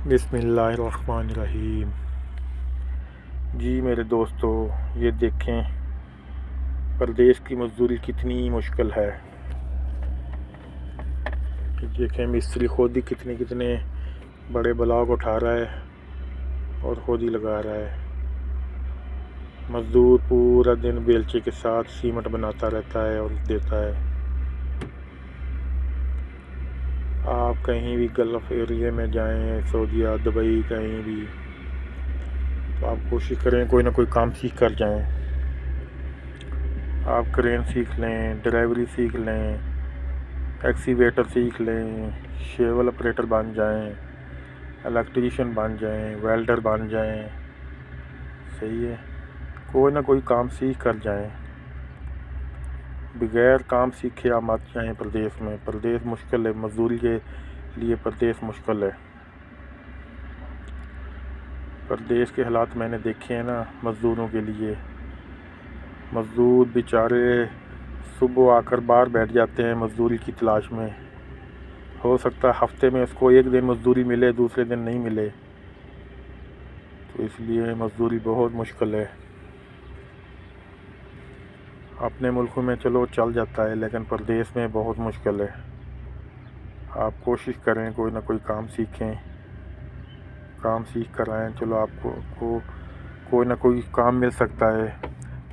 بسم اللہ الرحمن الرحیم۔ جی میرے دوستو، یہ دیکھیں پردیس کی مزدوری کتنی مشکل ہے۔ دیکھیں مستری کھودی کتنے بڑے بلاک اٹھا رہا ہے اور کھودی لگا رہا ہے۔ مزدور پورا دن بیلچے کے ساتھ سیمنٹ بناتا رہتا ہے اور دیتا ہے۔ آپ کہیں بھی گلف ایریے میں جائیں، سعودیہ، دبئی، کہیں بھی، تو آپ کوشش کریں کوئی نہ کوئی کام سیکھ کر جائیں۔ آپ کرین سیکھ لیں، ڈرائیوری سیکھ لیں، ایکسیویٹر سیکھ لیں، شیول آپریٹر بن جائیں، الیکٹریشین بن جائیں، ویلڈر بن جائیں۔ صحیح ہے، کوئی نہ کوئی کام سیکھ کر جائیں۔ بغیر کام سیکھے آپ مت جائیں پردیس میں۔ پردیس مشکل ہے، مزدوری کے لیے پردیس مشکل ہے۔ پردیس کے حالات میں نے دیکھے ہیں نا مزدوروں کے لیے۔ مزدور بیچارے صبح آ کر باہر بیٹھ جاتے ہیں مزدوری کی تلاش میں۔ ہو سکتا ہے ہفتے میں اس کو ایک دن مزدوری ملے، دوسرے دن نہیں ملے، تو اس لیے مزدوری بہت مشکل ہے۔ اپنے ملکوں میں چلو چل جاتا ہے، لیکن پردیس میں بہت مشکل ہے۔ آپ کوشش کریں کوئی نہ کوئی کام سیکھیں، کام سیکھ کر آئیں، چلو آپ کو کوئی نہ کوئی کام مل سکتا ہے۔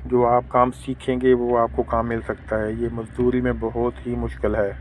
جو آپ کام سیکھیں گے وہ آپ کو کام مل سکتا ہے۔ یہ مزدوری میں بہت ہی مشکل ہے۔